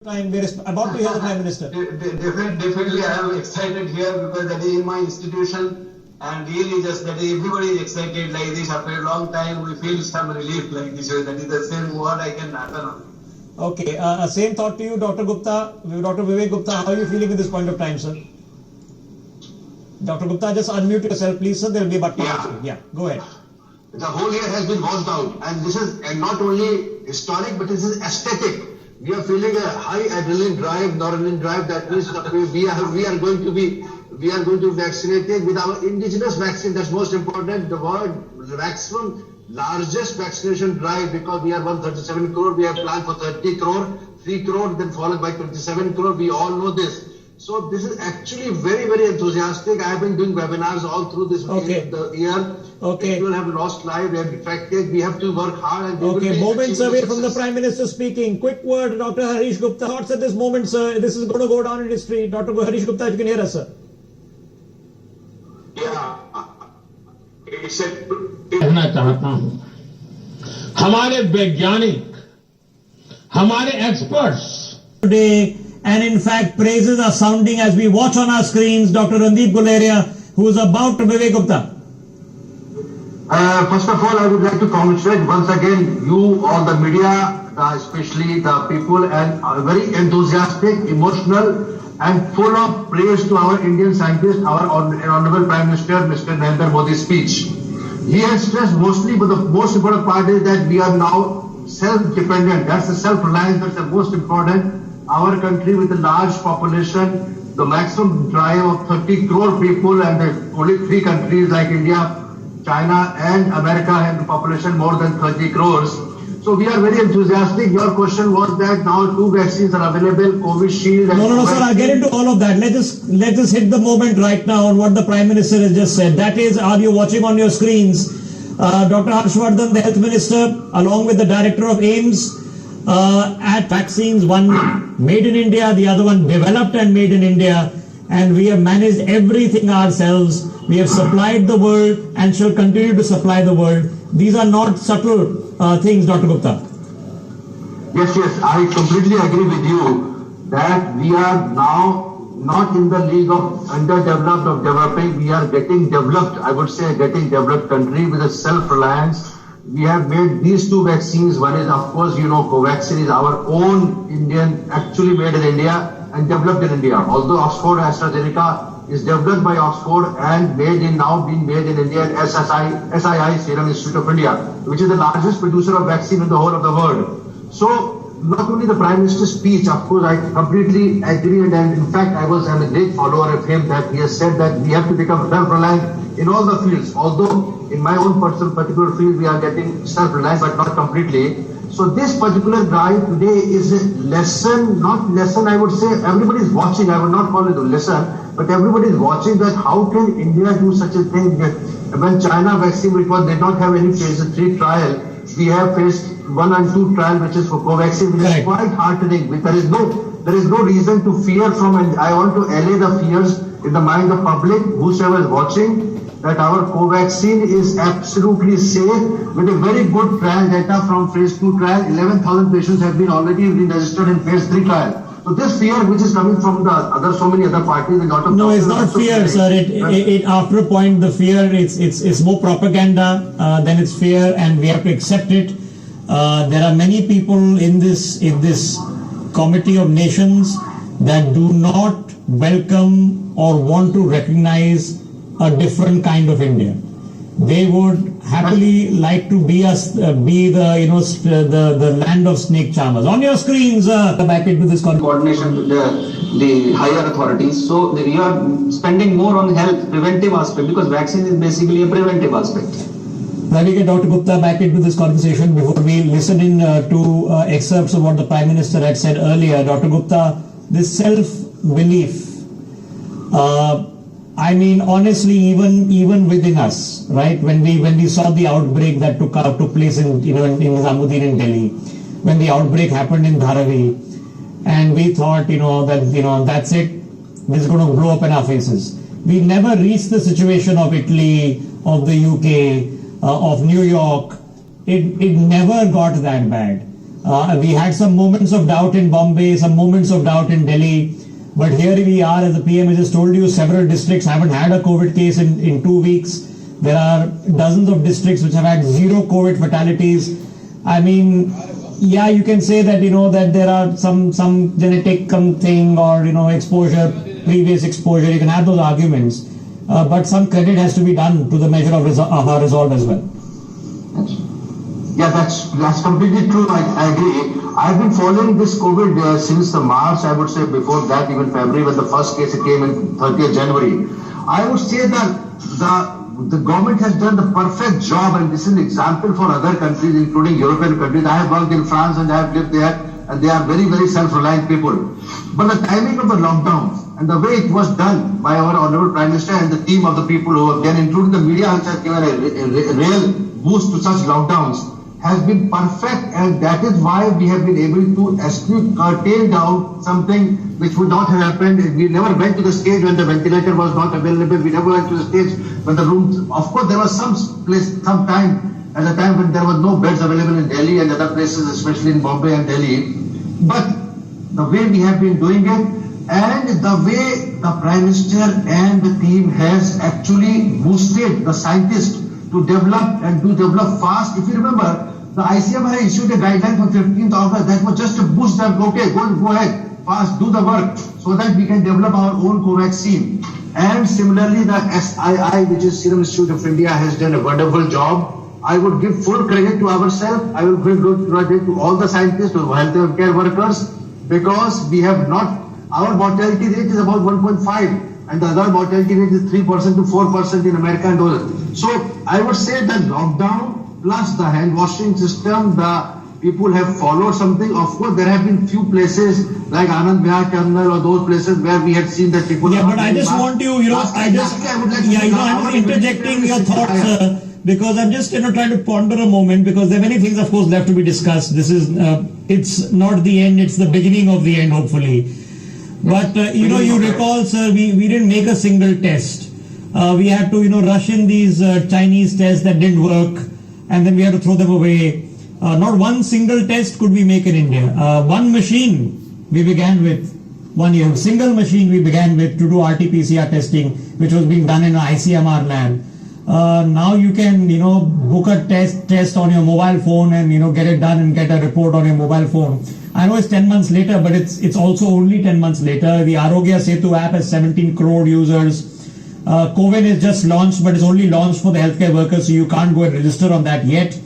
Time we are about to hear the Prime Minister. Definitely, I am excited here because that is in my institution, and really just that everybody is excited like this. After a long time, we feel some relief like this. That is the same word I can happen. Okay, same thought to you, Dr. Gupta, Dr. Vivek Gupta. How are you feeling at this point of time, sir? Dr. Gupta, just unmute yourself, please, sir. There will be a button. Yeah, go ahead. The whole year has been washed out, and this is not only historic, but this is aesthetic. We are feeling a high adrenaline drive, noradrenaline drive. That means we are going to be vaccinated with our indigenous vaccine. That's most important. The maximum largest vaccination drive, because we are 137 crore. We have planned for 30 crore, 3 crore, then followed by 27 crore. We all know this. So this is actually very, very enthusiastic. I have been doing webinars all through this year. Okay. People have lost life, they have defected. We have to work hard. And okay, moments away from the Prime Minister speaking. Quick word, Dr. Harish Gupta. Thoughts at this moment, sir. This is going to go down in history. Dr. Harish Gupta, if you can hear us, sir. Yeah. कहना चाहता हूं, हमारे वैज्ञानिक, हमारे experts today, and in fact praises are sounding as we watch on our screens Dr. Randeep Guleria, who is about to Vivek Gupta. First of all, I would like to congratulate once again you, all the media, especially the people, and very enthusiastic, emotional, and full of praise to our Indian scientist, our Honorable Prime Minister, Mr. Narendra Modi's speech. He has stressed mostly, but the most important part is that we are now self-dependent. That's the self-reliance. That's the most important. Our country with a large population, the maximum drive of 30 crore people, and only 3 countries like India, China and America have the population more than 30 crores. So we are very enthusiastic. Your question was that now 2 vaccines are available, Covishield and No, sir, I'll get into all of that. Let us hit the moment right now on what the Prime Minister has just said. That is, are you watching on your screens? Dr. Harshvardhan, the Health Minister, along with the Director of AIIMS, at vaccines, one made in India, the other one developed and made in India, and we have managed everything ourselves. We have supplied the world and shall continue to supply the world. These are not subtle things, Dr. Gupta. Yes, I completely agree with you that we are now not in the league of underdeveloped or developing. We are getting developed, I would say getting developed country with a self-reliance. We have made these 2 vaccines. One is, of course, Covaxin is our own Indian, actually made in India and developed in India. Although Oxford AstraZeneca is developed by Oxford and now being made in India at SII, Serum Institute of India, which is the largest producer of vaccine in the whole of the world. So, not only the Prime Minister's speech, of course, I completely agree, and in fact, I'm a great follower of him, that he has said that we have to become self-reliant in all the fields. Although in my own particular field, we are getting self-reliant, but not completely. So this particular drive today is a lesson, I would say, everybody is watching. I would not call it a lesson, but everybody is watching that how can India do such a thing. When China vaccine, which did not have any phase 3 trial, we have phase 1 and 2 trial, which is for Covaxin, which is quite heartening. There is no reason to fear from, and I want to allay the fears in the mind of public, whosoever is watching, that our Covaxin is absolutely safe with a very good trial data from phase 2 trial. 11,000 patients have been already registered in phase 3 trial. So this fear which is coming from so many other parties, a lot of no, it's not fear, sir. It after a point, the fear it's more propaganda than it's fear, and we have to accept it. There are many people in this committee of nations that do not welcome or want to recognize a different kind of India. They would happily like to be the land of snake charmers. On your screens, back into this coordination with the higher authorities. So we are spending more on health, preventive aspect, because vaccine is basically a preventive aspect. Let me get Dr. Gupta back into this conversation before we listen in to excerpts of what the Prime Minister had said earlier. Dr. Gupta, this self-belief, I mean, honestly, even within us, right? When we saw the outbreak that took place in Nizamuddin in Delhi, when the outbreak happened in Dharavi, and we thought, that's it, this is going to blow up in our faces. We never reached the situation of Italy, of the UK, of New York. It never got that bad. We had some moments of doubt in Bombay, some moments of doubt in Delhi. But here we are, as the PM has just told you, several districts haven't had a COVID case in 2 weeks. There are dozens of districts which have had zero COVID fatalities. I mean, yeah, you can say that, that there are some genetic thing or, exposure, previous exposure. You can have those arguments. But some credit has to be done to the measure of our resolve as well. Yeah, that's completely true. I agree. I've been following this COVID since the March, I would say before that, even February, when the first case came in 30th January. I would say that the government has done the perfect job, and this is an example for other countries, including European countries. I have worked in France and I have lived there, and they are very, very self-reliant people. But the timing of the lockdown and the way it was done by our Honorable Prime Minister and the team of the people who have done, including the media, which has given a real boost to such lockdowns, has been perfect, and that is why we have been able to actually curtail down something which would not have happened. We never went to the stage when the ventilator was not available. We never went to the stage when the rooms, of course, there was some time at a time when there were no beds available in Delhi and other places, especially in Bombay and Delhi. But the way we have been doing it, and the way the Prime Minister and the team has actually boosted the scientists to develop and to develop fast. If you remember, the ICMR issued a guideline for 15th August that was just to boost them. Okay, go ahead, fast, do the work so that we can develop our own Covaxin. And similarly, the SII, which is Serum Institute of India, has done a wonderful job. I would give full credit to ourselves. I will give good credit to all the scientists, to healthcare workers, because we have not, our mortality rate is about 1.5. And the other mortality rate is 3% to 4% in America and others. So I would say that lockdown plus the hand washing system, the people have followed something. Of course, there have been few places like Anand Vihar Terminal or those places where we had seen that people. Yeah, but I just want you, I'm interjecting your thoughts, because I'm just, trying to ponder a moment, because there are many things, of course, left to be discussed. This is, it's not the end, it's the beginning of the end, hopefully. But, you recall, sir, we didn't make a single test. We had to, rush in these Chinese tests that didn't work, and then we had to throw them away. Not one single test could we make in India. One machine we began with 1 year. Single machine we began with to do RT-PCR testing, which was being done in an ICMR lab. Now you can, book a test on your mobile phone and, get it done and get a report on your mobile phone. I know it's 10 months later, but it's also only 10 months later. The Arogya Setu app has 17 crore users. Coven is just launched, but it's only launched for the healthcare workers, so you can't go and register on that yet.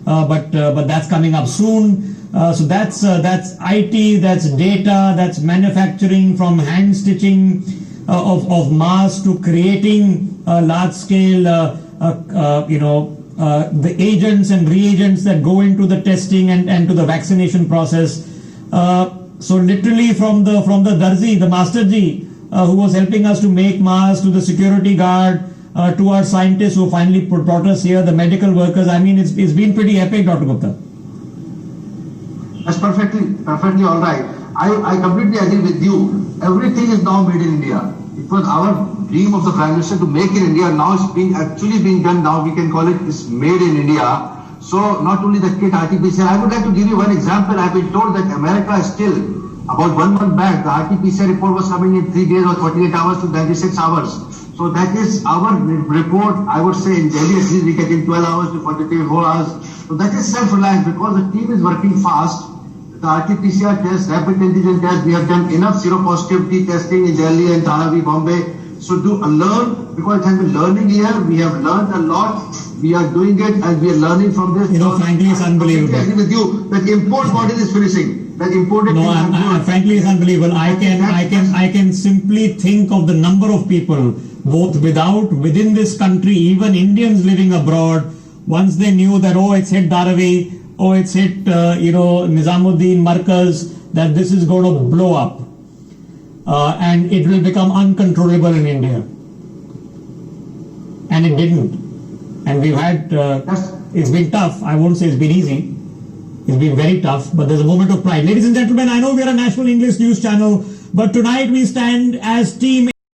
But that's coming up soon. So that's IT, that's data, that's manufacturing, from hand stitching of masks to creating large scale, the agents and reagents that go into the testing and to the vaccination process. So literally from the Darzi, the Masterji, who was helping us to make masks, to the security guard, to our scientists who finally brought us here, the medical workers. I mean, it's been pretty epic, Dr. Gupta. That's perfectly all right. I completely agree with you. Everything is now made in India. It was our dream of the Prime Minister to make in India. Now it's actually being done. Now we can call it is made in India. So not only the kit RT-PCR, I would like to give you one example. I've been told that America is still, about 1 month back, the RT-PCR report was coming in 3 days or 48 hours to 96 hours. So that is our report. I would say in Delhi at least we get in 12 hours to 44 hours. So that is self-reliance because the team is working fast. The RT-PCR test, rapid antigen test, we have done enough seropositivity testing in Delhi and Dharavi, Bombay. So to learn, because it has been learning here, we have learned a lot. We are doing it and we are learning from this. Frankly, it's unbelievable. I agree with you that import model is finishing. That imported. No, frankly, it's unbelievable. I can simply think of the number of people, both within this country, even Indians living abroad, once they knew that, it's hit Dharavi, it's hit, Nizamuddin, Markaz, that this is going to blow up. And it will become uncontrollable in India. And it didn't. And we've had, it's been tough. I won't say it's been easy. It's been very tough, but there's a moment of pride. Ladies and gentlemen, I know we are a national English news channel, but tonight we stand as Team